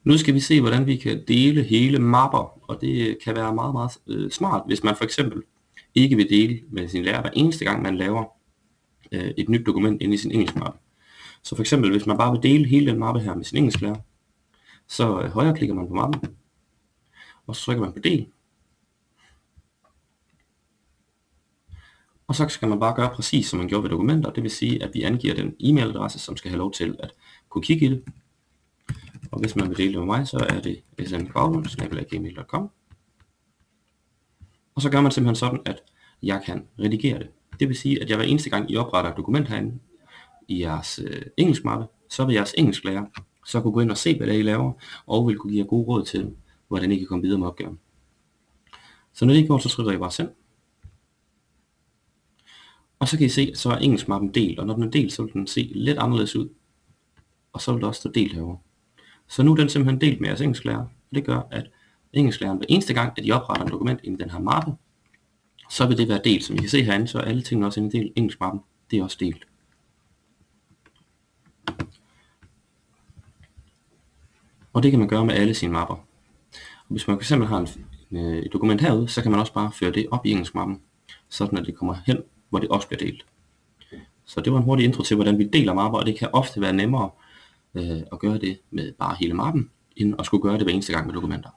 Nu skal vi se, hvordan vi kan dele hele mapper, og det kan være meget, meget smart, hvis man for eksempel ikke vil dele med sin lærer hver eneste gang, man laver et nyt dokument inde i sin engelsk mappe. Så for eksempel, hvis man bare vil dele hele den mappe her med sin engelsklærer, så højreklikker man på mappen, og så trykker man på del. Og så skal man bare gøre præcis, som man gjorde ved dokumenter, det vil sige, at vi angiver den e-mailadresse, som skal have lov til at kunne kigge i det. Og hvis man vil dele det med mig, så er det snkvavlund@gmail.com. Og så gør man simpelthen sådan, at jeg kan redigere det. Det vil sige, at jeg hver eneste gang I opretter et dokument herinde i jeres engelsk mappe, så vil jeres engelsklærer så kunne gå ind og se, hvad det er, I laver, og vil kunne give jer gode råd til, hvordan I kan komme videre med opgaven. Så når det er gjort, så trykker I bare send. Og så kan I se, at så er engelskmappen delt, og når den er delt, så vil den se lidt anderledes ud. Og så vil der også stå delt herovre. Så nu er den simpelthen delt med jeres engelsklærer, og det gør, at engelsklæreren hver eneste gang, at I opretter et dokument i den her mappe, så vil det være delt. Som I kan se herinde, så er alle tingene også inde i engelskmappen, det er også delt. Og det kan man gøre med alle sine mapper. Og hvis man fx har et dokument herude, så kan man også bare føre det op i engelskmappen, sådan at det kommer hen, hvor det også bliver delt. Så det var en hurtig intro til, hvordan vi deler mapper, og det kan ofte være nemmere at gøre det med bare hele mappen, end at skulle gøre det hver eneste gang med dokumenter.